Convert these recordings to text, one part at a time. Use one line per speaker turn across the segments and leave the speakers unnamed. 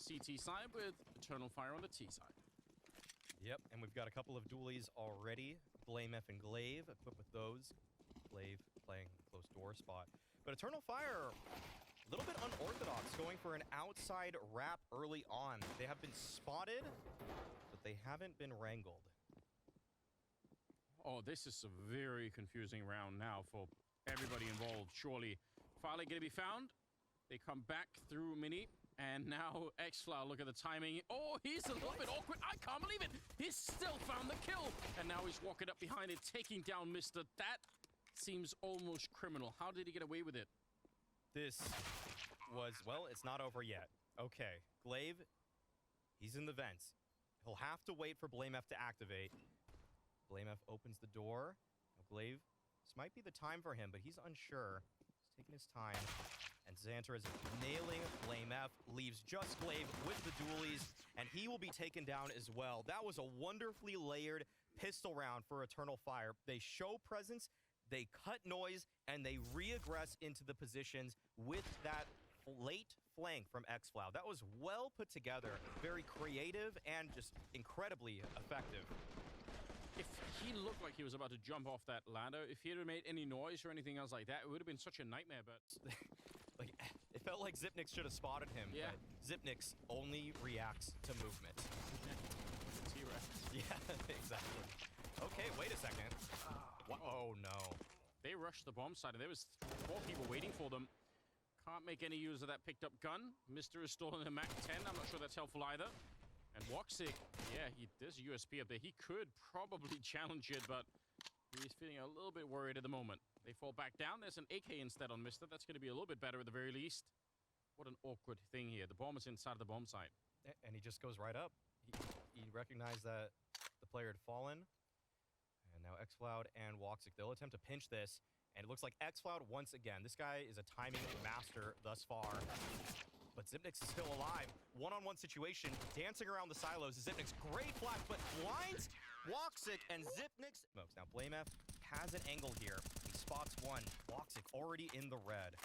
CT side with Eternal Fire on the T side.
Yep, and we've got a couple of dualies already. blamef and glaive equipped with those. Glaive playing close door spot. But Eternal Fire, a little bit unorthodox, going for an outside wrap early on. They have been spotted, but they haven't been wrangled.
Oh, this is a very confusing round now for everybody involved. Surely, finally going to be found. They come back through Mini, and now xFlower, look at the timing. Oh, he's a little bit awkward. I can't believe it. He's still found the kill, and now he's walking up behind it, taking down Mr. That seems almost criminal. How did he get away with it?
This was, well, it's not over yet. Okay, Glaive, he's in the vents. He'll have to wait for blamef to activate. blamef opens the door. Now Glaive, this might be the time for him, but he's unsure. He's taking his time. And xantares is nailing blamef, leaves just Glaive with the dualies, and he will be taken down as well. That was a wonderfully layered pistol round for Eternal Fire. They show presence, they cut noise, and they reaggress into the positions with that late flank from xFlower. That was well put together, very creative, and just incredibly effective.
If he looked like he was about to jump off that ladder, if he had made any noise or anything else like that, it would have been such a nightmare, but...
like, it felt like Xyp9x should have spotted him,
yeah.
But Xyp9x only reacts to movement.
T-Rex.
Yeah, exactly. Okay, wait a second. Oh, no.
They rushed the bomb site, and there was 4 people waiting for them. Can't make any use of that picked up gun. Mr. is still in a Mac 10. I'm not sure that's helpful either. And Woxic, yeah, there's a USP up there. He could probably challenge it, but he's feeling a little bit worried at the moment. They fall back down. There's an AK instead on Mr. That's going to be a little bit better at the very least. What an awkward thing here. The bomb is inside of the bomb site.
And he just goes right up. He recognized that the player had fallen. And now xFlower and Woxic, they'll attempt to pinch this. And it looks like xFlower once again. This guy is a timing master thus far. But Xyp9x is still alive. One-on-one situation, dancing around the silos. Xyp9x, great flash, but blinds Woxic, and Xyp9x smokes. Now blamef has an angle here. He spots one. Woxic already in the red.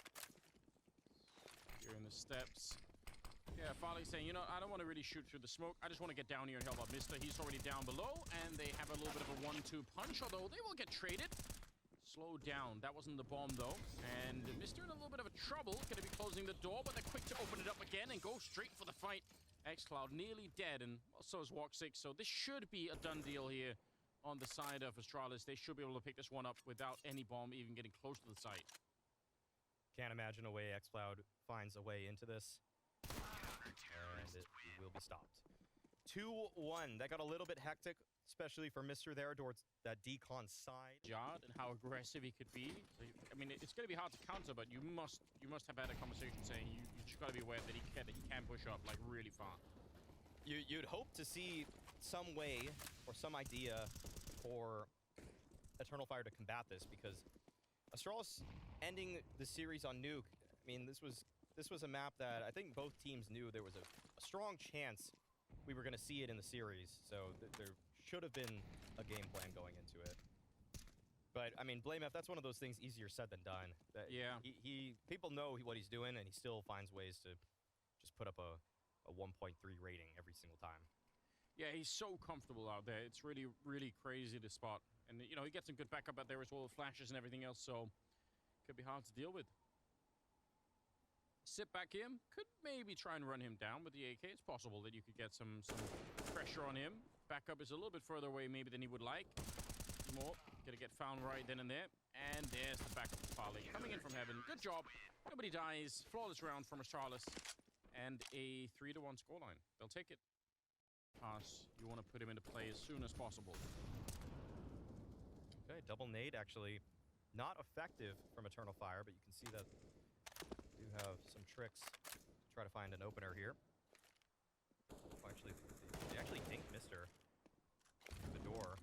Here in the steps. Yeah, Farley's saying, you know, I don't want to really shoot through the smoke. I just want to get down here and help out Mr. He's already down below, and they have a little bit of a 1-2 punch, although they will get traded. Slow down. That wasn't the bomb, though. And Mr. in a little bit of a trouble. Going to be closing the door, but they're quick to open it up again and go straight for the fight. xFlower nearly dead, and so is Woxic. So this should be a done deal here on the side of Astralis. They should be able to pick this one up without any bomb even getting close to the site.
Can't imagine a way xFlower finds a way into this. And it will be stopped. 2-1. That got a little bit hectic, especially for Mr. there towards that decon side.
Jard and how aggressive he could be. So, I mean, it's going to be hard to counter, but you must have had a conversation saying you just got to be aware that he can push up like really far.
You'd hope to see some way or some idea for Eternal Fire to combat this, because Astralis ending the series on NUKE, I mean, this was a map that I think both teams knew there was a strong chance we were going to see it in the series, so there should have been a game plan going into it. But, I mean, blamef, that's one of those things easier said than done.
Yeah.
People know what he's doing, and he still finds ways to just put up a 1.3 rating every single time.
Yeah, he's so comfortable out there. It's really, really crazy to spot. And, you know, he gets some good backup out there as well with flashes and everything else, so could be hard to deal with. Sit back here. Could maybe try and run him down with the AK. It's possible that you could get some pressure on him. Backup is a little bit further away maybe than he would like. More. Gonna get found right then and there. And there's the backup of Farley coming in from heaven. Good job. Nobody dies. Flawless round from Astralis. And a 3-1 scoreline. They'll take it. Pass. You want to put him into play as soon as possible.
Okay, double nade actually not effective from Eternal Fire, but you can see that do have some tricks to try to find an opener here. Oh, actually, they actually dinked Mr. through the door.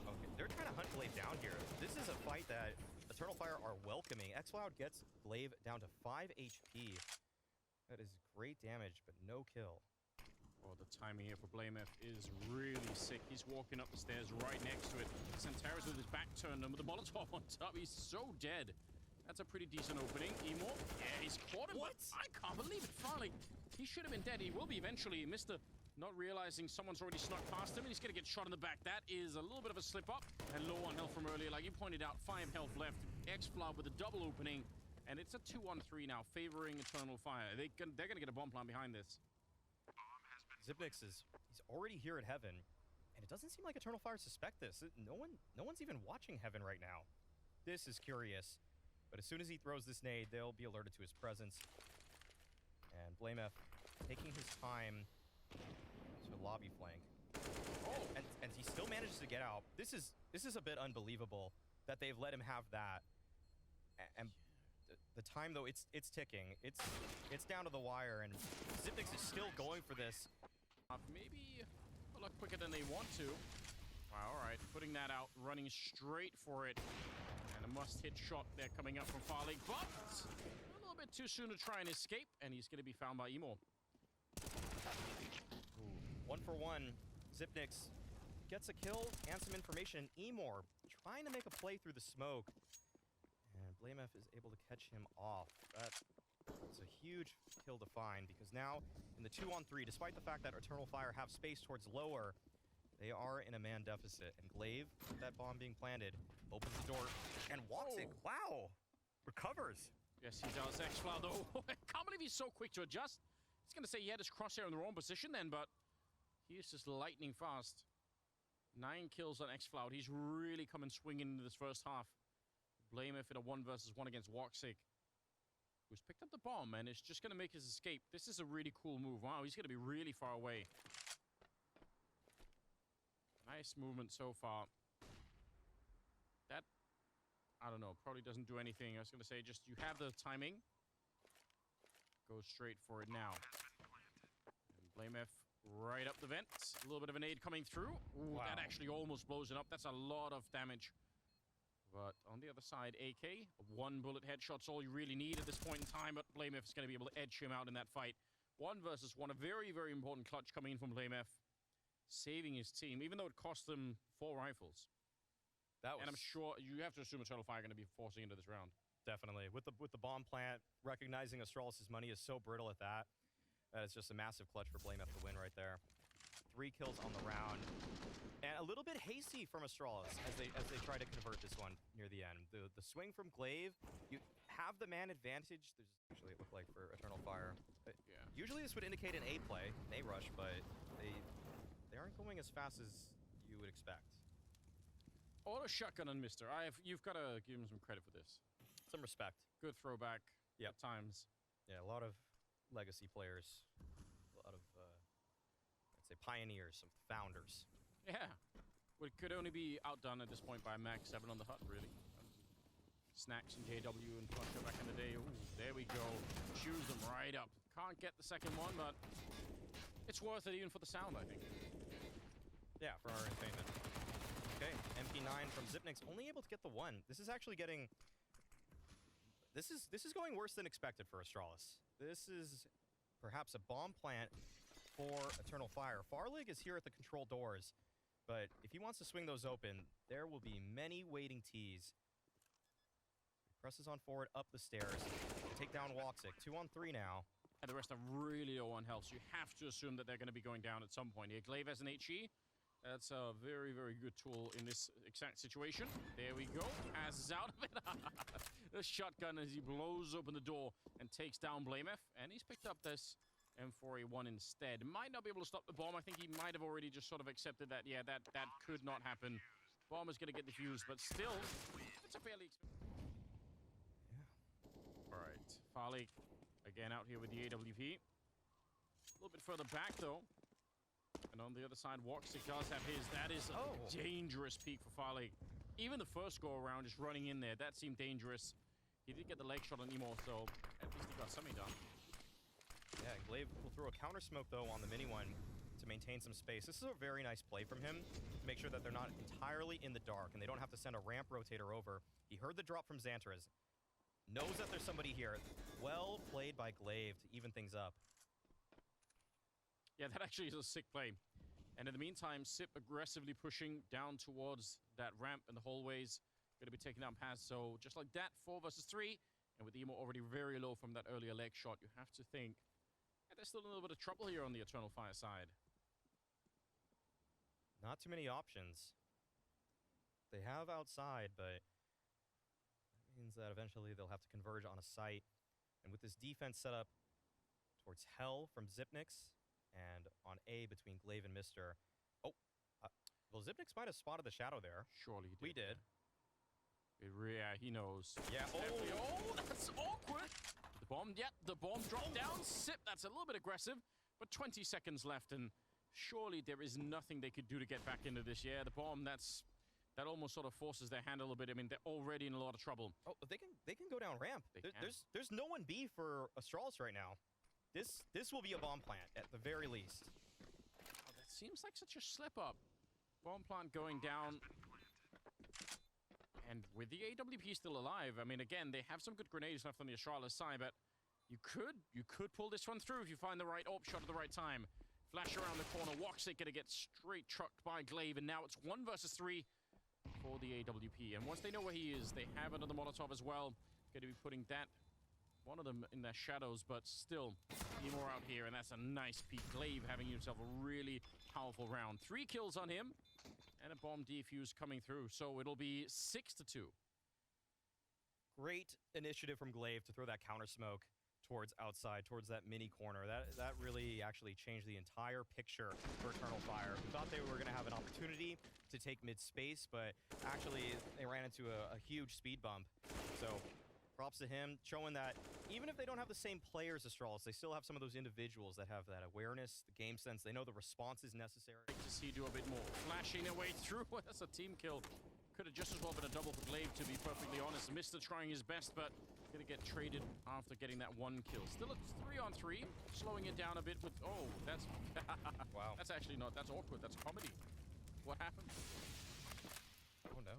Okay, they're trying to hunt Glaive down here. This is a fight that Eternal Fire are welcoming. xFlower gets Glaive down to 5 HP. That is great damage, but no kill.
Oh, the timing here for blamef is really sick. He's walking up the stairs right next to it. xantares with his back turned and with the Molotov on top. He's so dead. That's a pretty decent opening. Emo, yeah, he's caught him.
What?
I can't believe it. Finally, he should have been dead. He will be eventually. Mr. Not realizing someone's already snuck past him, and he's going to get shot in the back. That is a little bit of a slip up, and low on health from earlier. Like you pointed out, 5 health left. xFloud with a double opening, and it's a 2-on-3 now, favoring Eternal Fire. They're going to get a bomb plant behind this.
Xipnix he's already here at Heaven, and it doesn't seem like Eternal Fire suspect this. No one's even watching Heaven right now. This is curious, but as soon as he throws this nade, they'll be alerted to his presence. And blamef taking his time to lobby flank. Oh, and he still manages to get out. This is a bit unbelievable that they've let him have that. And the time though, it's ticking. It's down to the wire, and Xipnix is still going for this.
Maybe a lot quicker than they want to. Wow, all right, putting that out, running straight for it. And a must-hit shot there coming up from Farlig, but a little bit too soon to try and escape, and he's going to be found by Emo.
Ooh. 1 for 1. Xipnix gets a kill and some information. Emor trying to make a play through the smoke. And blamef is able to catch him off. That's a huge kill to find, because now in the 2-on-3, despite the fact that Eternal Fire have space towards lower, they are in a man deficit. And Glaive, with that bomb being planted, opens the door and walks it. Wow! Recovers.
Yes, he does. xFloud, though. I can't believe he's so quick to adjust. He's going to say he had his crosshair in the wrong position then, but he is just lightning fast. 9 kills on xFloud. He's really coming swinging into this first half. blamef in a 1 versus 1 against Woxic, who's picked up the bomb and is just going to make his escape. This is a really cool move. Wow, he's going to be really far away. Nice movement so far. That, I don't know, probably doesn't do anything. I was going to say, just you have the timing. Go straight for it now. And blamef right up the vent. A little bit of an aid coming through. Ooh, wow. That actually almost blows it up. That's a lot of damage. But on the other side, AK, 1 bullet headshot's all you really need at this point in time, but blamef is going to be able to edge him out in that fight. 1 versus 1, a very, very important clutch coming in from blamef, saving his team, even though it cost them 4 rifles. And I'm sure you have to assume Eternal Fire are going to be forcing into this round.
Definitely. With the bomb plant, recognizing Astralis' money is so brittle at that. That is just a massive clutch for blamef to win right there. 3 kills on the round. And a little bit hasty from Astralis as they try to convert this one near the end. The swing from Glaive, you have the man advantage. There's actually, it looked like for Eternal Fire.
Yeah.
Usually this would indicate an A play, an A rush, but they aren't going as fast as you would expect.
Auto shotgun on Mister. You've got to give him some credit for this.
Some respect.
Good throwback.
Yep.
At times.
Yeah, a lot of legacy players. A lot of, I'd say, pioneers, some founders.
Yeah. It could only be outdone at this point by Max 7 on the hut, really. Snacks and JW and Flusher back in the day. Ooh, there we go. Choose them right up. Can't get the second one, but it's worth it even for the sound, I think.
Yeah, for our entertainment. Okay, MP9 from Xipnix, only able to get the 1. This is actually getting... This is going worse than expected for Astralis. This is perhaps a bomb plant for Eternal Fire. Farlig is here at the control doors, but if he wants to swing those open, there will be many waiting Ts. He presses on forward up the stairs to take down Woxic. 2-on-3 now.
And the rest are really low on health, so you have to assume that they're going to be going down at some point. Here, Glaive has an HE. That's a very, very good tool in this exact situation. There we go. Az is out of it. The shotgun as he blows open the door and takes down blamef. And he's picked up this M4A1 instead. Might not be able to stop the bomb. I think he might have already just sort of accepted that, yeah, that could not happen. Bomb is going to get defused, but still, it's a fairly... Yeah. All right. Farlig, again, out here with the AWP. A little bit further back, though. And on the other side, Woxic does have his. That is a dangerous peak for Farlig. Even the first go-around, just running in there, that seemed dangerous. He did get the leg shot on Emo, so at least he got something done.
Yeah, and Glaive will throw a counter smoke, though, on the mini one to maintain some space. This is a very nice play from him to make sure that they're not entirely in the dark and they don't have to send a ramp rotator over. He heard the drop from xantares. Knows that there's somebody here. Well played by Glaive to even things up.
Yeah, that actually is a sick play. And in the meantime, Sip aggressively pushing down towards that ramp and the hallways. going to be taken down past. So just like that, 4 versus 3. And with Emo already very low from that earlier leg shot, you have to think there's still a little bit of trouble here on the Eternal Fire side.
Not too many options. They have outside, but that means that eventually they'll have to converge on a site. And with this defense set up towards Hell from Zipnix and on A between Glaive and Mister. Oh, well, Zipnix might have spotted the shadow there.
Surely he did.
We did.
Yeah, he knows.
Yeah.
Oh, that's awkward. The bomb, the bomb dropped down. Sip, that's a little bit aggressive, but 20 seconds left, and surely there is nothing they could do to get back into this. Yeah, the bomb, that almost sort of forces their hand a little bit. I mean, they're already in a lot of trouble.
Oh, they can go down ramp. There's no one B for Astralis right now. This will be a bomb plant at the very least.
Oh, that seems like such a slip up. Bomb plant going down. And with the AWP still alive, I mean, again, they have some good grenades left on the Astralis side, but you could pull this one through if you find the right AWP shot at the right time. Flash around the corner, Woxic gonna get straight trucked by Glaive, and now it's 1 versus 3 for the AWP. And once they know where he is, they have another Molotov as well. Gonna be putting that, one of them in their shadows, but still, more out here, and that's a nice peek. Glaive having himself a really powerful round. 3 kills on him. And a bomb defuse coming through, so it'll be 6-2.
Great initiative from Glaive to throw that counter smoke towards outside, towards that mini corner. That really actually changed the entire picture for Eternal Fire. We thought they were going to have an opportunity to take mid-space, but actually they ran into a huge speed bump. So props to him, showing that even if they don't have the same players as Astralis, they still have some of those individuals that have that awareness, the game sense. They know the response is necessary.
To see do a bit more. Flashing their way through. That's a team kill. Could have just as well been a double for Glaive, to be perfectly honest. Mister trying his best, but gonna get traded after getting that 1 kill. Still at 3-on-3, slowing it down a bit with... Oh, that's...
Wow.
That's actually not... That's awkward. That's comedy. What happened?
Oh, no.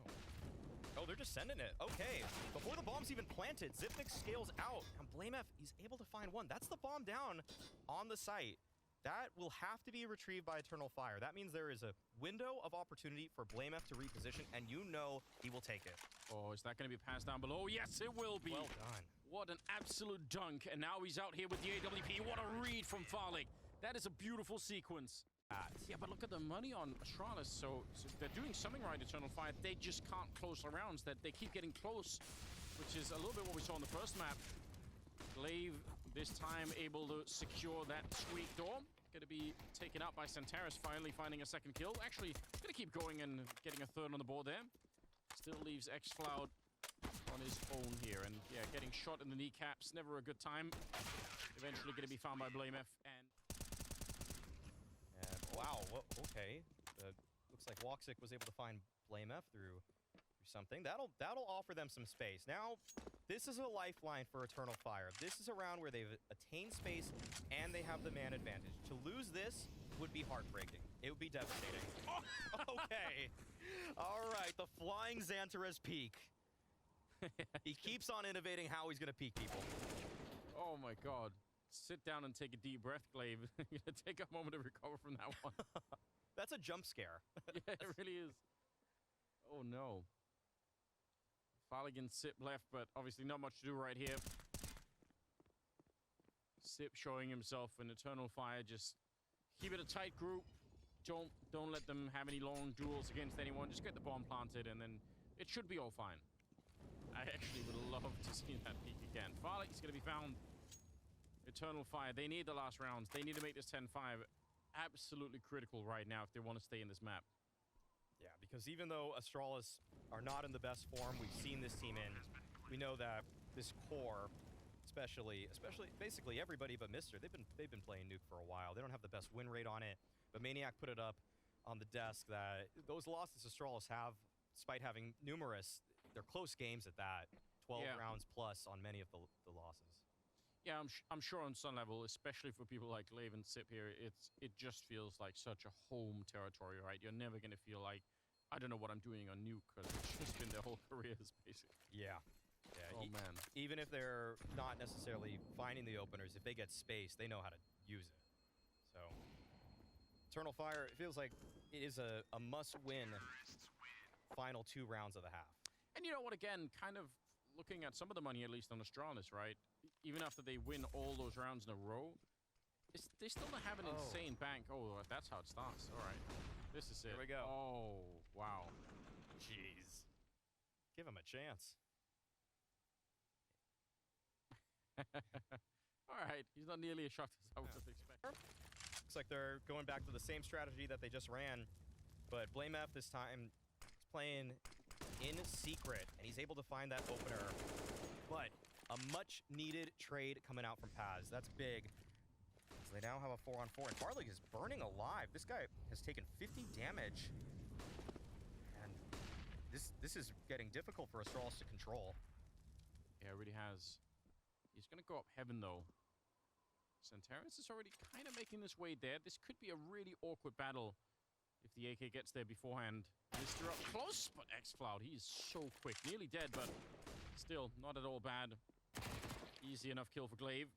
Oh, they're just sending it. Okay. Before the bomb's even planted, Zipnix scales out. And BlameF, he's able to find one. That's the bomb down on the site. That will have to be retrieved by Eternal Fire. That means there is a window of opportunity for BlameF to reposition, and you know he will take it.
Oh, is that going to be passed down below? Yes, it will be.
Well done.
What an absolute dunk. And now he's out here with the AWP. What a read from Farlig. That is a beautiful sequence. Yeah, but look at the money on Astralis. So they're doing something right, Eternal Fire. They just can't close the rounds. That they keep getting close, which is a little bit what we saw on the first map. Glaive this time able to secure that squeak door. Going to be taken out by xantares, finally finding a second kill. Actually, going to keep going and getting a third on the board there. Still leaves xFloud on his own here. And yeah, getting shot in the kneecaps, never a good time. Eventually going to be found by BlameF. And
wow, well, okay. Looks like Woxic was able to find BlameF through something. That'll offer them some space. Now, this is a lifeline for Eternal Fire. This is a round where they've attained space and they have the man advantage. To lose this would be heartbreaking. It would be devastating. Okay. All right, the flying xantares peak. He keeps on innovating how he's going to peek people.
Oh my god. Sit down and take a deep breath, Glaive. You're going to take a moment to recover from that one.
That's a jump scare.
Yeah, it really is. Oh no. Farlig and Sip left, but obviously not much to do right here. Sip showing himself in Eternal Fire. Just keep it a tight group. Don't let them have any long duels against anyone. Just get the bomb planted, and then it should be all fine. I actually would love to see that peak again. Farlig's going to be found. Eternal Fire, they need the last rounds. They need to make this 10-5 absolutely critical right now if they want to stay in this map.
Yeah, because even though Astralis are not in the best form we've seen this team in, we know that this core, especially basically everybody but Mister, they've been playing Nuke for a while. They don't have the best win rate on it, but Maniac put it up on the desk that those losses Astralis have, despite having numerous, they're close games at that, 12 rounds plus on many of the losses.
Yeah, I'm sure on some level, especially for people like Glaive and Sip here, it just feels like such a home territory, right? You're never going to feel like, I don't know what I'm doing on Nuke, because it's just been their whole careers, basically.
Yeah.
Oh, man.
Even if they're not necessarily finding the openers, if they get space, they know how to use it. So, Eternal Fire, it feels like it is a must-win final 2 rounds of the half.
And And you know what, again, kind of looking at some of the money, at least on Astralis, right? Even after they win all those rounds in a row, they still don't have an insane bank. Oh, that's how it starts. All right. This is it.
Here we go.
Oh, wow.
Jeez. Give him a chance.
All right. He's not nearly as shocked as I would have expected.
Looks like they're going back to the same strategy that they just ran. But BlameF this time is playing in secret, and he's able to find that opener. But a much-needed trade coming out from Paz. That's big. So they now have a 4-on-4, and Farlig is burning alive. This guy has taken 50 damage. And this is getting difficult for Astralis to control.
Yeah, it really has. He's going to go up heaven, though. xantares is already kind of making his way there. This could be a really awkward battle if the AK gets there beforehand. Mr. up close, but xCloud, he's so quick. Nearly dead, but still not at all bad. Easy enough kill for Glaive.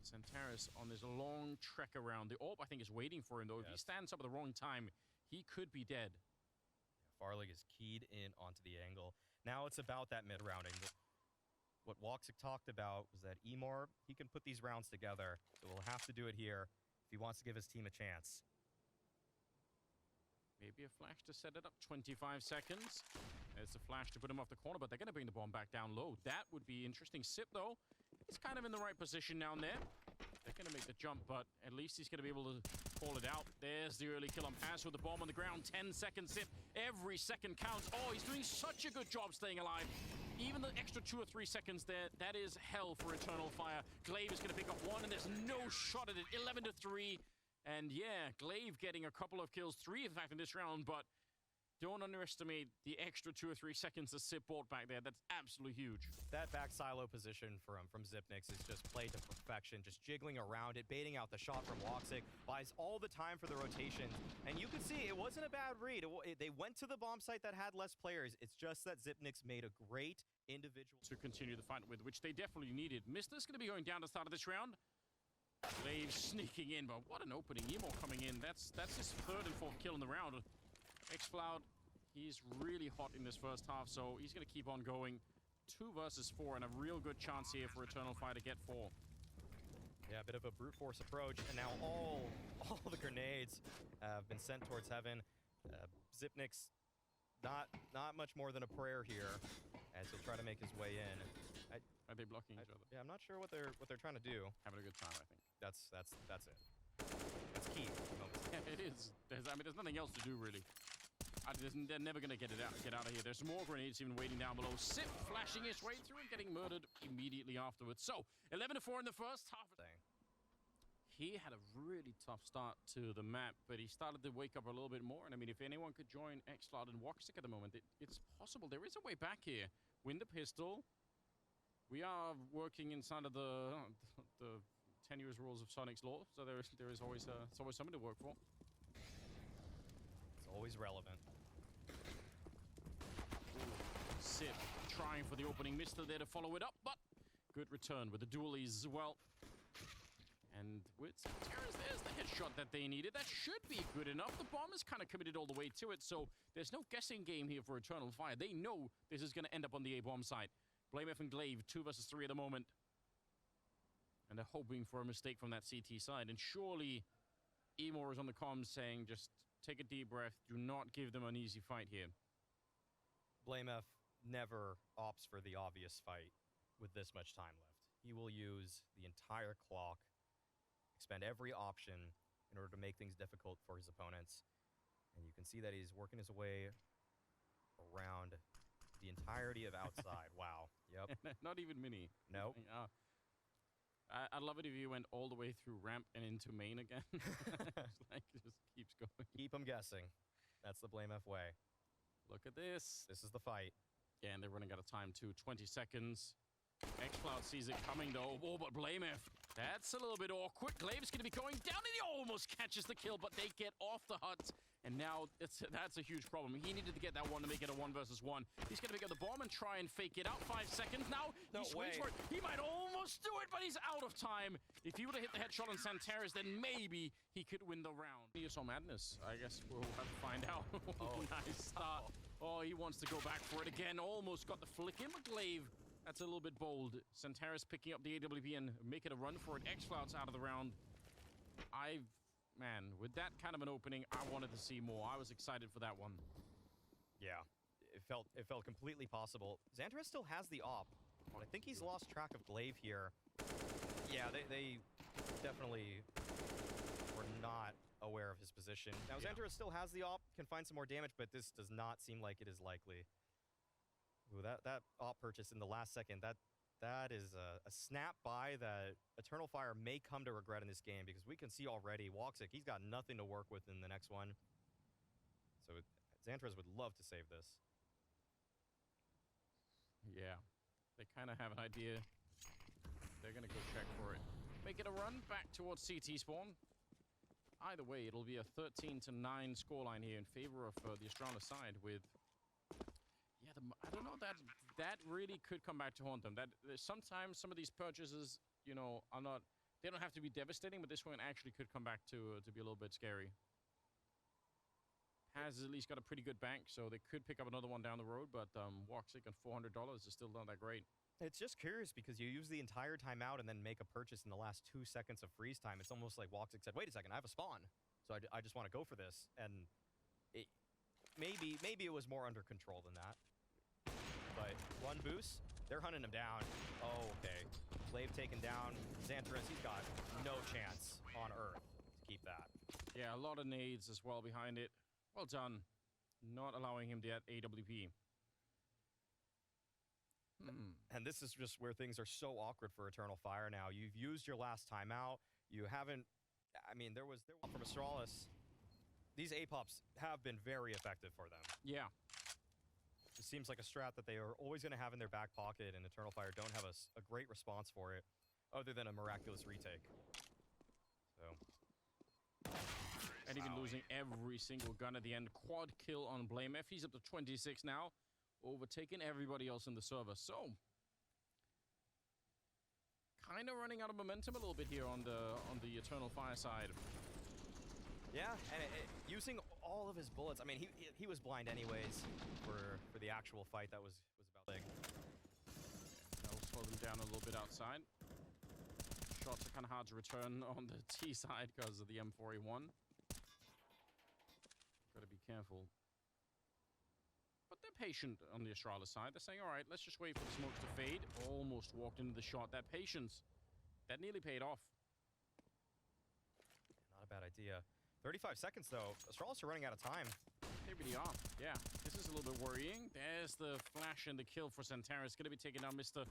xantares on this long trek around. The AWP, I think, is waiting for him, though. Yes. If he stands up at the wrong time, he could be dead.
Farlig is keyed in onto the angle. Now it's about that mid-rounding. What Woxic talked about was that Emor, he can put these rounds together, so we'll have to do it here if he wants to give his team a chance.
Maybe a flash to set it up. 25 seconds. There's a flash to put him off the corner, but they're going to bring the bomb back down low. That would be interesting. Sip, though, he's kind of in the right position down there. They're going to make the jump, but at least he's going to be able to call it out. There's the early kill on Paz with the bomb on the ground. 10 seconds Sip. Every second counts. Oh, he's doing such a good job staying alive. Even the extra 2 or 3 seconds there, that is hell for Eternal Fire. Glaive is going to pick up one, and there's no shot at it. 11-3. And yeah, Glaive getting a couple of kills. 3, in fact, in this round, but don't underestimate the extra 2 or 3 seconds that Sip bought back there. That's absolutely huge.
That back silo position from Xipnix is just played to perfection, just jiggling around it, baiting out the shot from Woxic, buys all the time for the rotations. And you can see it wasn't a bad read. They went to the bomb site that had less players. It's just that Xipnix made a great individual
to continue the fight with, which they definitely needed. Mister's going to be going down to the start of this round. Glaive sneaking in, but what an opening. Emo coming in. That's his 3rd and 4th kill in the round. xCloud, he's really hot in this first half, so he's going to keep on going. 2 versus 4, and a real good chance here for Eternal Fire to get 4.
Yeah, a bit of a brute force approach, and now all the grenades have been sent towards heaven. Xipnix, not much more than a prayer here, as he'll try to make his way in.
Are they blocking each other?
Yeah, I'm not sure what they're trying to do.
Having a good time, I think.
That's it. That's key.
Yeah, it is. There's nothing else to do, really. They're never going to get out of here. There's more grenades even waiting down below. Sip flashing his way through and getting murdered immediately afterwards. So, 11-4 in the first half. He had a really tough start to the map, but he started to wake up a little bit more. And I mean, if anyone could join xCloud and Woxic at the moment, it's possible. There is a way back here. Win the pistol. We are working inside of the tenuous rules of Sonic's law, so there is always something to work for.
It's always relevant.
Sip trying for the opening. Mister there to follow it up, but good return with the dualies as well. And with xantares, there's the headshot that they needed. That should be good enough. The bomb is kind of committed all the way to it, so there's no guessing game here for Eternal Fire. They know this is going to end up on the A-bomb side. BlameF and Glaive, 2 versus 3 at the moment. And they're hoping for a mistake from that CT side. And surely, Emor is on the comms saying, just take a deep breath. Do not give them an easy fight here.
BlameF never opts for the obvious fight with this much time left. He will use the entire clock, expend every option in order to make things difficult for his opponents. And you can see that he's working his way around the entirety of outside. Wow. Yep.
Not even mini.
Nope.
I'd love it if you went all the way through ramp and into main again. It just keeps going.
Keep them guessing. That's the BlameF way.
Look at this.
This is the fight.
Yeah, and they're running out of time too. 20 seconds. xCloud sees it coming though. Oh, but BlameF. That's a little bit awkward. Glaive's going to be going down, and he almost catches the kill, but they get off the hut. And now that's a huge problem. He needed to get that one to make it a 1 versus 1. He's going to pick up the bomb and try and fake it out. 5 seconds now.
No
he swings for it. He might almost do it, but he's out of time. If he would have hit the headshot on xantares, then maybe he could win the round. Here's some madness. I guess we'll have to find out. Oh, nice start. Oh, he wants to go back for it again. Almost got the flick in, but Glaive, that's a little bit bold. xantares picking up the AWP and making a run for it. xFlout's out of the round. Man, with that kind of an opening, I wanted to see more. I was excited for that one.
Yeah, it felt completely possible. xantares still has the op, but I think he's lost track of Glaive here. Yeah, they definitely were not aware of his position. Now, xantares still has the op, can find some more damage, but this does not seem like it is likely. Ooh, that op purchase in the last second, that is a snap buy that Eternal Fire may come to regret in this game, because we can see already, woxic, he's got nothing to work with in the next one. So xantares would love to save this. Yeah, they kind of have an idea. They're going to go check for it. Make it a run back towards CT spawn. Either way, it'll be a 13-9 scoreline here in favor of the Astralis side with... Yeah, I don't know, that really could come back to haunt them. Sometimes some of these purchases, you know, are not... They don't have to be devastating, but this one actually could come back to be a little bit scary. Has at least got a pretty good bank, so they could pick up another one down the road, but woxic on $400 is still not that great. It's just curious because you use the entire timeout and then make a purchase in the last 2 seconds of freeze time. It's almost like woxic said, wait a second, I have a spawn, so I just want to go for this. And maybe it was more under control than that. But one boost, they're hunting him down. Oh, okay. Glaive taken down. xantares, he's got no chance on Earth to keep that. Yeah, a lot of nades as well behind it. Well done. Not allowing him to get AWP. And this is just where things are so awkward for Eternal Fire now. You've used your last timeout. You haven't... I mean, there was from Astralis. These APOPs have been very effective for them. Yeah. It seems like a strat that they are always going to have in their back pocket, and Eternal Fire don't have a great response for it, other than a miraculous retake. So... And even losing every single gun at the end. Quad kill on blamef. He's up to 26 now. Overtaking everybody else in the server. So, kind of running out of momentum a little bit here on the Eternal Fire side. Yeah, and using all of his bullets. I mean, he was blind anyways for the actual fight that was about big. That'll slow them down a little bit outside. Shots are kind of hard to return on the T side because of the M4A1. Gotta be careful. But they're patient on the Astralis side. They're saying, all right, let's just wait for the smokes to fade. Almost walked into the shot. That patience, that nearly paid off. Not a bad idea. 35 seconds, though. Astralis are running out of time. They really are. Yeah, this is a little bit worrying. There's the flash and the kill for xantares. Going to be taken down, Mr.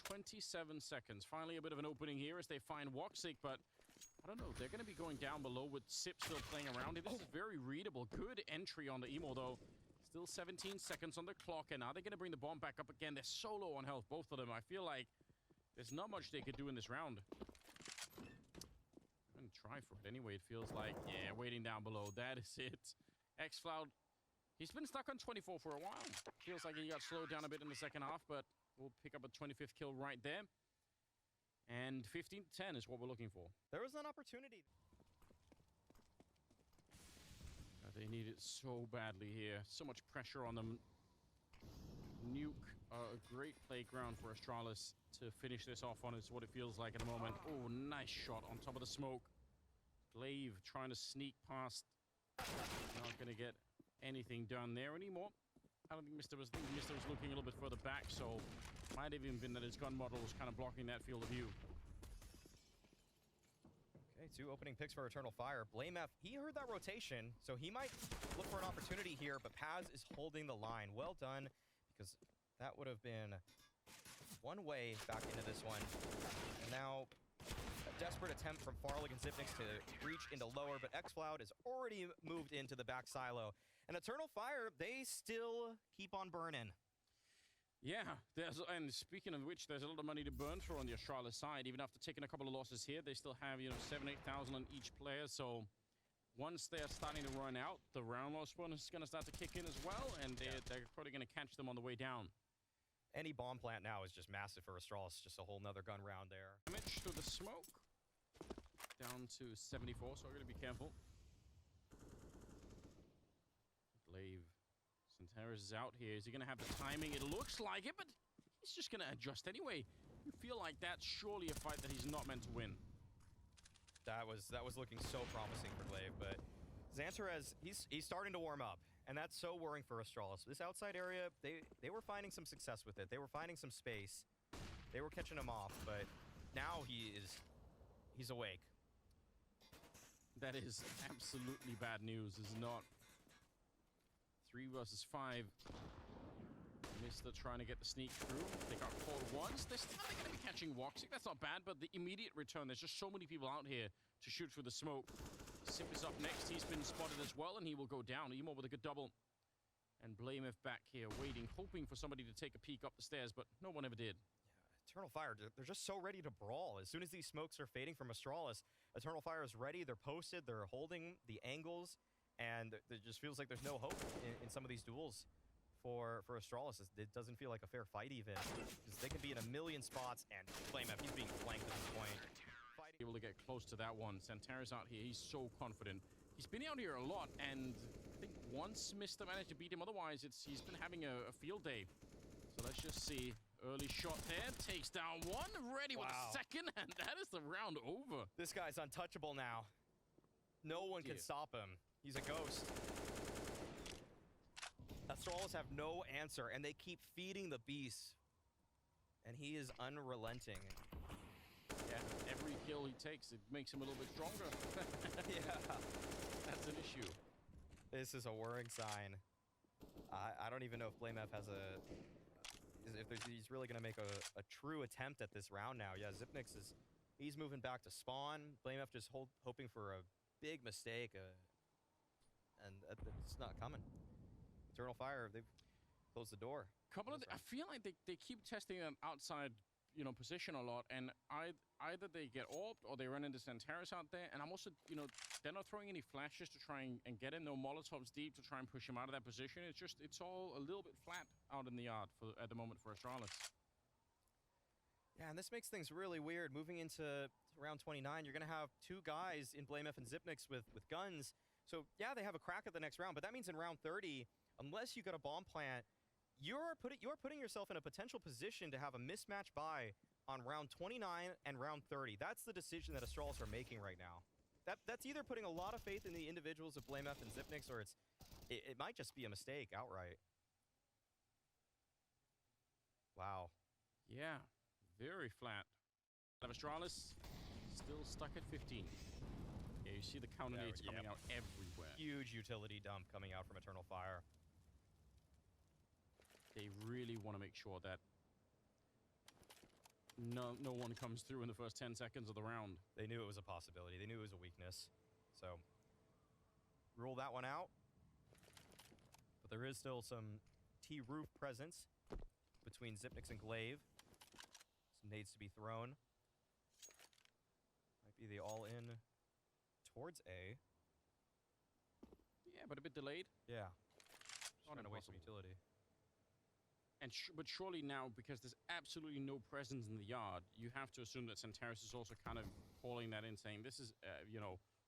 27 seconds. Finally, a bit of an opening here as they find woxic, but... I don't know. They're going to be going down below with Sip still playing around. This is very readable. Good entry on the emo, though. Still 17 seconds on the clock, and now they're going to bring the bomb back up again. They're so low on health, both of them. I feel like there's not much they could do in this round. I'm going to try for it anyway, it feels like. Yeah, waiting down below. That is it. xFlout, he's been stuck on 24 for a while. Feels like he got slowed down a bit in the second half, but we'll pick up a 25th kill right there. And 15-10 is what we're looking for. There was an opportunity. They need it so badly here. So much pressure on them. Nuke, a great playground for Astralis to finish this off on. Is what it feels like at the moment. Oh, nice shot on top of the smoke. Glaive trying to sneak past. Not going to get anything done there anymore. I don't think Mr. was looking a little bit further back, so might have even been that his gun model was kind of blocking that field of view. Okay, 2 opening picks for Eternal Fire. blamef, he heard that rotation, so he might look for an opportunity here, but Paz is holding the line. Well done, because that would have been one way back into this one. And now, a desperate attempt from Farlig and Zipnix to breach into lower, but xFlout has already moved into the back silo. And Eternal Fire, they still keep on burning. Yeah, and speaking of which, there's a lot of money to burn through on the Astralis side. Even after taking a couple of losses here, they still have, 7,000-8,000 on each player. So once they're starting to run out, the round loss bonus is going to start to kick in as well, and they're probably going to catch them on the way down. Any bomb plant now is just massive for Astralis. Just a whole nother gun round there. Damage to the smoke. Down to 74, so we're going to be careful. Glaive,
xantares is out here. Is he going to have the timing? It looks like it, but he's just going to adjust anyway. You feel like that's surely a fight that he's not meant to win.
That was looking so promising for Glaive, but xantares, he's starting to warm up, and that's so worrying for Astralis. This outside area, they were finding some success with it. They were finding some space. They were catching him off, but now he's awake.
That is absolutely bad news, is it not? 3 versus 5. Mister trying to get the sneak through. They got caught once. They're still going to be catching Woxic. That's not bad, but the immediate return, there's just so many people out here to shoot through the smoke. Simp is up next. He's been spotted as well, and he will go down. Emo with a good double. And blamef back here, waiting, hoping for somebody to take a peek up the stairs, but no one ever did.
Yeah, Eternal Fire, they're just so ready to brawl. As soon as these smokes are fading from Astralis, Eternal Fire is ready. They're posted. They're holding the angles, and it just feels like there's no hope in some of these duels. For Astralis, it doesn't feel like a fair fight even, because they can be in a million spots, and blamef, he's being flanked at this point.
Able to get close to that one. xantares out here, he's so confident. He's been out here a lot, and I think once Mr. managed to beat him, otherwise he's been having a field day. So let's just see. Early shot there, takes down one, ready with a second, and that is the round over.
This guy's untouchable now. No one can stop him. He's a ghost. Astralis have no answer, and they keep feeding the beast. And he is unrelenting.
Yeah, every kill he takes, it makes him a little bit stronger.
Yeah.
That's an issue.
This is a worrying sign. I don't even know if blamef has he's really going to make a true attempt at this round now. Yeah, Xyp9x he's moving back to spawn. blamef just hoping for a big mistake, and it's not coming. Eternal Fire, they've closed the door.
I feel like they keep testing an outside, position a lot, and either they get orbed or they run into xantares out there. And I'm also, they're not throwing any flashes to try and get him. No molotovs deep to try and push him out of that position. It's all a little bit flat out in the yard at the moment for Astralis.
Yeah, and this makes things really weird. Moving into round 29, you're going to have 2 guys in blamef and Xyp9x with guns. So yeah, they have a crack at the next round, but that means in round 30, unless you got a bomb plant, you're putting yourself in a potential position to have a mismatch buy on round 29 and round 30. That's the decision that Astralis are making right now. That's either putting a lot of faith in the individuals of blamef and Xyp9x, or it might just be a mistake outright. Wow. Yeah, very flat. Astralis still stuck at 15. Yeah, you see the counter nades coming out everywhere. Huge utility dump coming out from Eternal Fire. They really want to make sure that no one comes through in the first 10 seconds of the round. They knew it was a possibility. They knew it was a weakness. So, rule that one out. But there is still some T-roof presence between Xyp9x and Glaive. Some nades to be thrown. Might be the all-in towards A. Yeah, but a bit delayed. Yeah. Just trying to waste some utility. And but surely now, because there's absolutely no presence in the yard, you have to assume that xantares is also kind of calling that in, saying this is,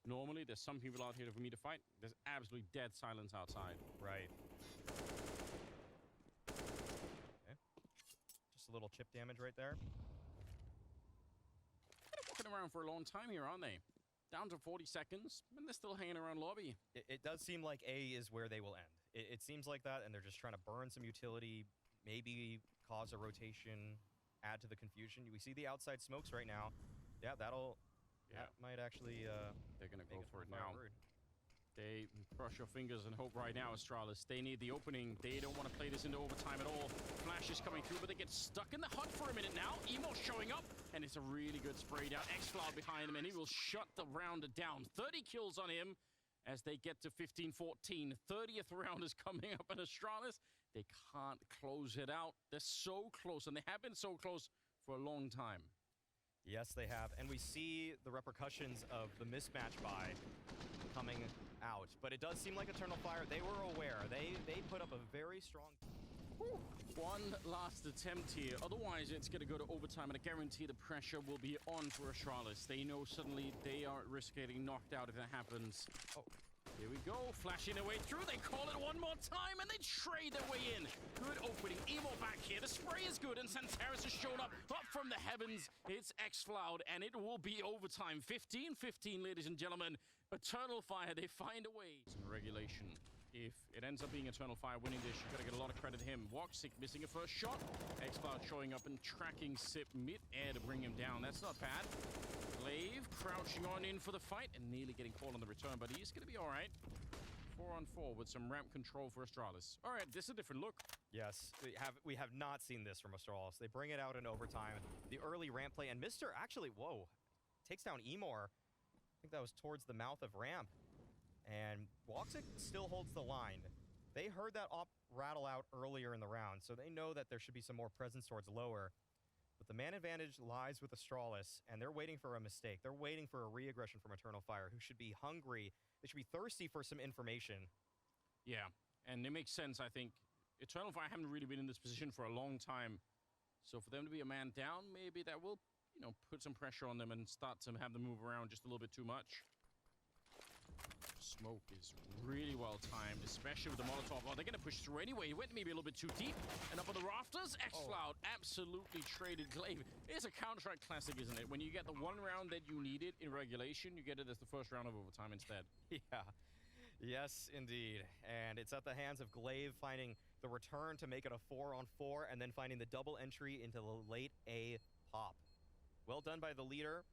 normally there's some people out here for me to fight. There's absolutely dead silence outside. Right. Okay. Just a little chip damage right there. They're walking around for a long time here, aren't they? Down to 40 seconds, and they're still hanging around lobby. It does seem like A is where they will end. It seems like that, and they're just trying to burn some utility, maybe cause a rotation, add to the confusion. We see the outside smokes right now. Yeah, that might actually... they're going to go for it now. They cross your fingers and hope right now, Astralis. They need the opening. They don't want to play this into overtime at all. Flash is coming through, but they get stuck in the hut for a minute now. Emo showing up, and it's a really good spray down. xFlower behind him, and he will shut the round down. 30 kills on him as they get to 15-14. 30th round is coming up, and Astralis, they can't close it out. They're so close, and they have been so close for a long time. Yes, they have, and we see the repercussions of the mismatch buy coming out. But it does seem like Eternal Fire, they were aware. They put up a very strong... Whew. One last attempt here. Otherwise, it's going to go to overtime, and I guarantee the pressure will be on for Astralis. They know suddenly they are at risk getting knocked out if that happens. Oh,
Here we go, flashing their way through. They call it one more time, and they trade their way in. Good opening. Emo back here. The spray is good, and xantares has shown up from the heavens. It's xFloud, and it will be overtime. 15-15, ladies and gentlemen. Eternal Fire, they find a way. Regulation. If it ends up being Eternal Fire winning this, you've got to get a lot of credit to him. Woxic missing a first shot. xFloud showing up and tracking Sip mid-air to bring him down. That's not bad. Glaive crouching on in for the fight and nearly getting caught on the return, but he's going to be all right. 4-on-4 with some ramp control for Astralis. All right, this is a different look.
Yes, we have not seen this from Astralis. They bring it out in overtime. The early ramp play, and Mr. actually, whoa, takes down Emor. I think that was towards the mouth of ramp. And Woxic still holds the line. They heard that op rattle out earlier in the round, so they know that there should be some more presence towards lower. But the man advantage lies with Astralis, and they're waiting for a mistake. They're waiting for a re-aggression from Eternal Fire, who should be hungry. They should be thirsty for some information.
Yeah, and it makes sense, I think. Eternal Fire haven't really been in this position for a long time. So for them to be a man down, maybe that will, you know, put some pressure on them and start to have them move around just a little bit too much. Smoke is really well timed, especially with the Molotov. Oh, they're going to push through anyway. He went maybe a little bit too deep. And up on the rafters, xFloud absolutely traded Glaive. It's a Counter-Strike classic, isn't it? When you get the one round that you needed in regulation, you get it as the first round of overtime instead.
Yeah. Yes, indeed. And it's at the hands of Glaive finding the return to make it a 4-on-4 and then finding the double entry into the late A pop. Well done by the leader.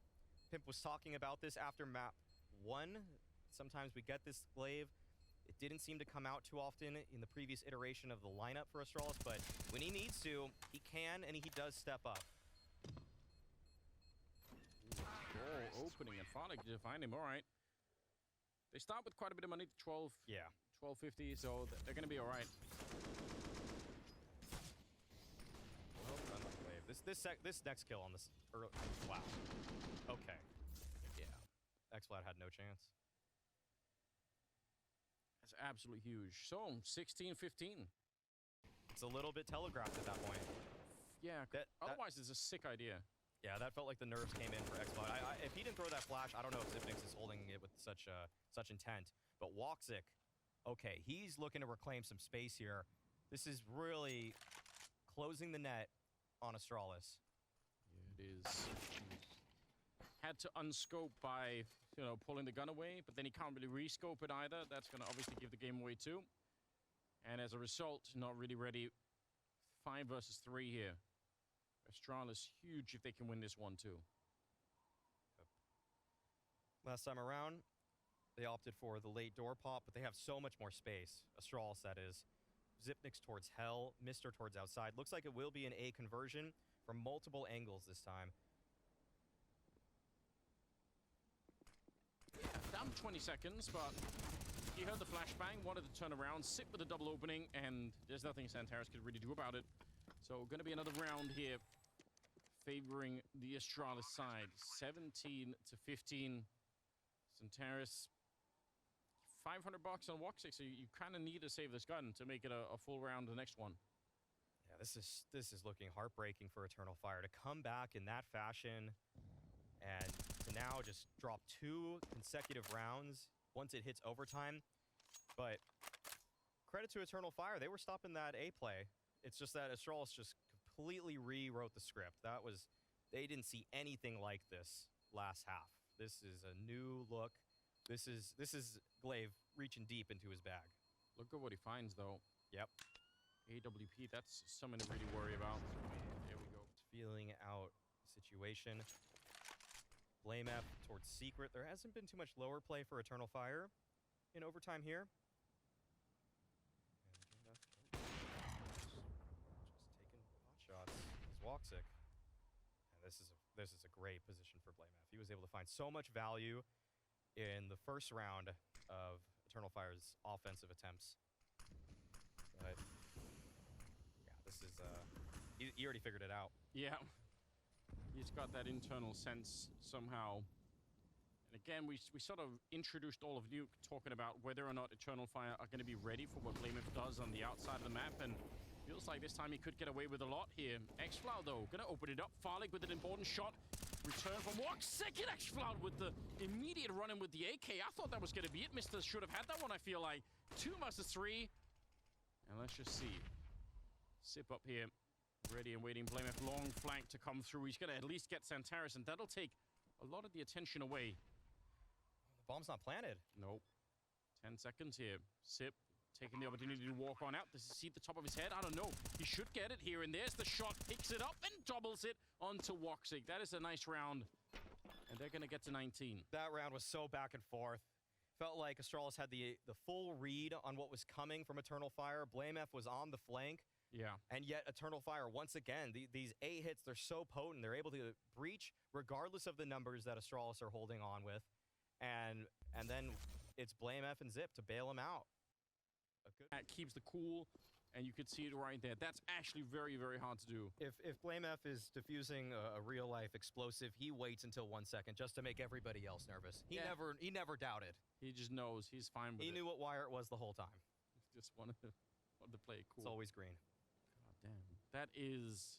Pimp was talking about this after map 1. Sometimes we get this Glaive. It didn't seem to come out too often in the previous iteration of the lineup for Astralis, but when he needs to, he can, and he does step up.
Goal opening, and Fnatic to find him. All right. They start with quite a bit of money, 12.
Yeah.
1250, so they're going to be all right.
Well done, Glaive. This next kill on this early... Wow. Okay. Yeah. xFloud had no chance.
That's absolutely huge. So, 16-15.
It's a little bit telegraphed at that point.
Yeah, otherwise it's a sick idea.
Yeah, that felt like the nerves came in for xFloud. If he didn't throw that flash, I don't know if Xipnix is holding it with such intent. But Woxic, okay, he's looking to reclaim some space here. This is really closing the net on Astralis.
Yeah, it is. Had to unscope by, you know, pulling the gun away, but then he can't really rescope it either. That's going to obviously give the game away too. And as a result, not really ready. 5 versus 3 here. Astralis huge if they can win this one too.
Last time around, they opted for the late door pop, but they have so much more space. Astralis, that is. Xipnix towards hell, Mr. towards outside. Looks like it will be an A conversion from multiple angles this time.
Down 20 seconds, but he heard the flashbang, wanted to turn around, sit with a double opening, and there's nothing xantares could really do about it. So going to be another round here favoring the Astralis side. 17-15. xantares, $500 on Woxic, so you kind of need to save this gun to make it a full round the next one.
Yeah, this is looking heartbreaking for Eternal Fire to come back in that fashion and to now just drop 2 consecutive rounds once it hits overtime. But credit to Eternal Fire, they were stopping that A play. It's just that Astralis just completely rewrote the script. They didn't see anything like this last half. This is a new look. This is Glaive reaching deep into his bag.
Look at what he finds, though.
Yep.
AWP, that's something to really worry about. There we go.
Feeling out situation. Blame F towards Secret. There hasn't been too much lower play for Eternal Fire in overtime here. Just taking pot shots is Woxic. And this is a great position for Blame F. He was able to find so much value in the first round of Eternal Fire's offensive attempts. But yeah, this is he already figured it out.
Yeah. He's got that internal sense somehow. And again, we sort of introduced all of NUKE talking about whether or not Eternal Fire are going to be ready for what BlameF does on the outside of the map, and feels like this time he could get away with a lot here. xFloud, though, going to open it up. Farlig with an important shot. return from Walk. Second X-Floud with the immediate run-in with the AK. I thought that was going to be it. Mr. should have had that one, I feel like. 2 versus 3. And let's just see. Sip up here. Ready and waiting. blamF long flank to come through. He's going to at least get xantares, and that'll take a lot of the attention away.
The bomb's not planted.
Nope. 10 seconds here. Sip taking the opportunity to walk on out. Does he see the top of his head? I don't know. He should get it here, and there's the shot. Picks it up and doubles it onto Woxic. That is a nice round, and they're going to get to 19.
That round was so back and forth. Felt like Astralis had the full read on what was coming from Eternal Fire. blamF was on the flank.
Yeah.
And yet Eternal Fire, once again, these A hits, they're so potent. They're able to breach regardless of the numbers that Astralis are holding on with. And then it's blamF and Zip to bail him out.
That keeps the cool, and you could see it right there. That's actually very, very hard to do.
If blamF is diffusing a real-life explosive, he waits until 1 second just to make everybody else nervous. He never doubted.
He just knows. He's fine with it.
He knew what wire it was the whole time.
Just wanted to play it cool.
It's always green.
God damn. That is...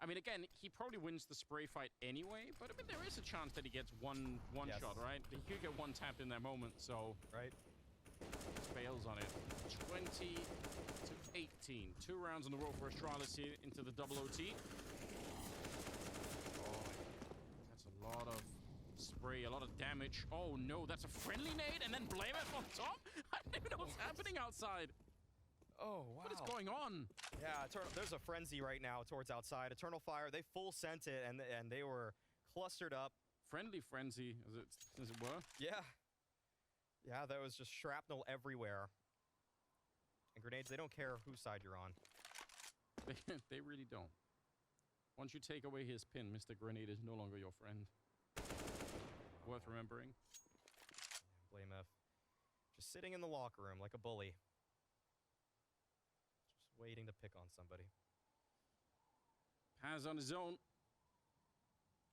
I mean, again, he probably wins the spray fight anyway, but I mean, there is a chance that he gets one
Yes.
shot, right? He could get one tap in that moment, so...
Right.
Fails on it. 20 to 18. 2 rounds in a row for Astralis here into the double OT. Oh, that's a lot of spray, a lot of damage. Oh no, that's a friendly nade, and then blamF on top? I don't even know what's happening outside.
Oh, wow.
What is going on?
Yeah, there's a frenzy right now towards outside. Eternal Fire, they full sent it, and they were clustered up.
Friendly frenzy, as it were.
Yeah. Yeah, there was just shrapnel everywhere. And grenades, they don't care whose side you're on.
They really don't. Once you take away his pin, Mr. Grenade is no longer your friend. Worth remembering.
blamF. Just sitting in the locker room like a bully. Just waiting to pick on somebody.
Paz on his own.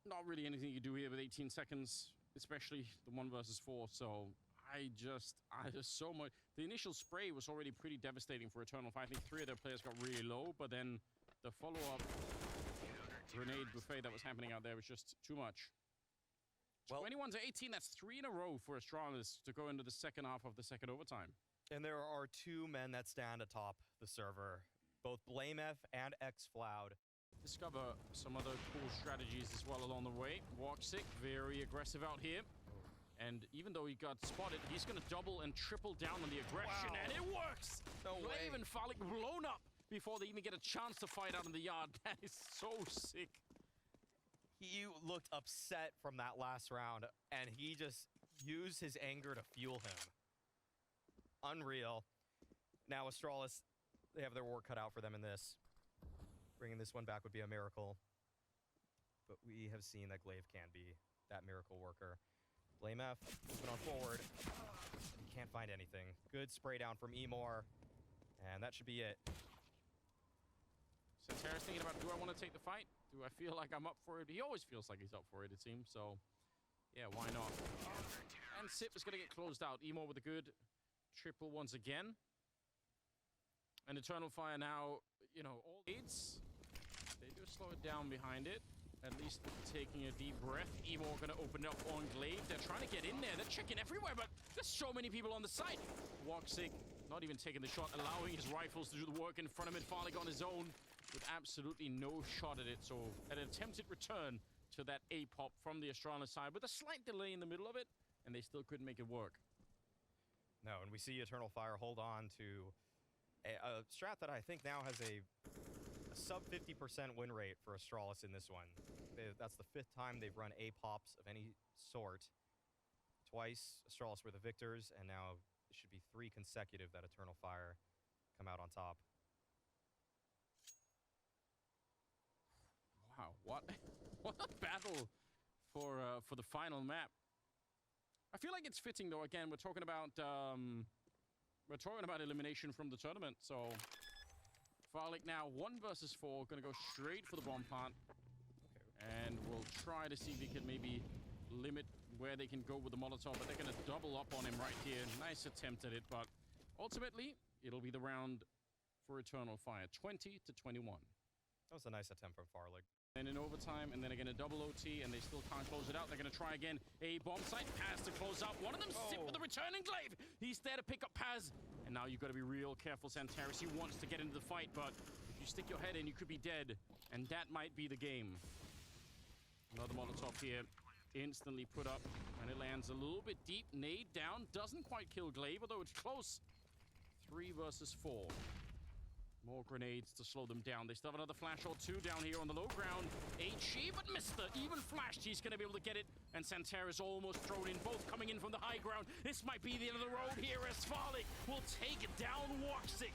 Not really anything you do here with 18 seconds, especially the 1 versus 4, so... I just so much. The initial spray was already pretty devastating for Eternal Fire. I think 3 of their players got really low, but then the follow-up grenade buffet that was happening out there was just too much. Well, 21 to 18, that's 3 in a row for Astralis to go into the second half of the second overtime.
And there are 2 men that stand atop the server, both blamF and xFloud.
Discover some other cool strategies as well along the way. Woxic, very aggressive out here. And even though he got spotted, he's going to double and triple down on the aggression, and it works!
No way.
Glaive and Falik blown up before they even get a chance to fight out in the yard. That is so sick.
He looked upset from that last round, and he just used his anger to fuel him. Unreal. Now Astralis, they have their work cut out for them in this. Bringing this one back would be a miracle. But we have seen that Glaive can be that miracle worker. blamF moving on forward. He can't find anything. Good spray down from Emor. And that should be it.
xantares thinking about, do I want to take the fight? Do I feel like I'm up for it? He always feels like he's up for it, it seems. So, yeah, why not? And Sip is going to get closed out. Emor with a good triple once again. And Eternal Fire now, you know, all aids. They do slow it down behind it. At least taking a deep breath. Emor gonna open it up on Glaive. They're trying to get in there. They're checking everywhere, but there's so many people on the site. Woxic not even taking the shot, allowing his rifles to do the work in front of him. Falik on his own with absolutely no shot at it. So an attempted return to that A-pop from the Astralis side with a slight delay in the middle of it, and they still couldn't make it work.
No, and we see Eternal Fire hold on to a strat that I think now has a sub 50% win rate for Astralis in this one. That's the 5th time they've run A-pops of any sort. Twice, Astralis were the victors, and now it should be 3 consecutive that Eternal Fire come out on top.
Wow, what a battle for the final map. I feel like it's fitting though. Again, we're talking about elimination from the tournament, so Falik now 1 versus 4, gonna go straight for the bomb plant. And we'll try to see if he can maybe limit where they can go with the Molotov, but they're gonna double up on him right here. Nice attempt at it, but ultimately, it'll be the round for Eternal Fire, 20 to 21.
That was a nice attempt from Farlig.
And in overtime, and then again a double OT, and they still can't close it out. They're going to try again. A bomb site pass to close out. One of them sit with the returning glaive. He's there to pick up Paz. And now you've got to be real careful, xantares. He wants to get into the fight, but if you stick your head in, you could be dead. And that might be the game. Another Molotov here. Instantly put up, and it lands a little bit deep. Nade down. Doesn't quite kill glaive, although it's close. 3 versus 4. More grenades to slow them down. They still have another flash or two down here on the low ground. HG, but Mr. Even flashed, he's going to be able to get it. And xantares almost thrown in, both coming in from the high ground. This might be the end of the road here as Farley will take it down Woxic.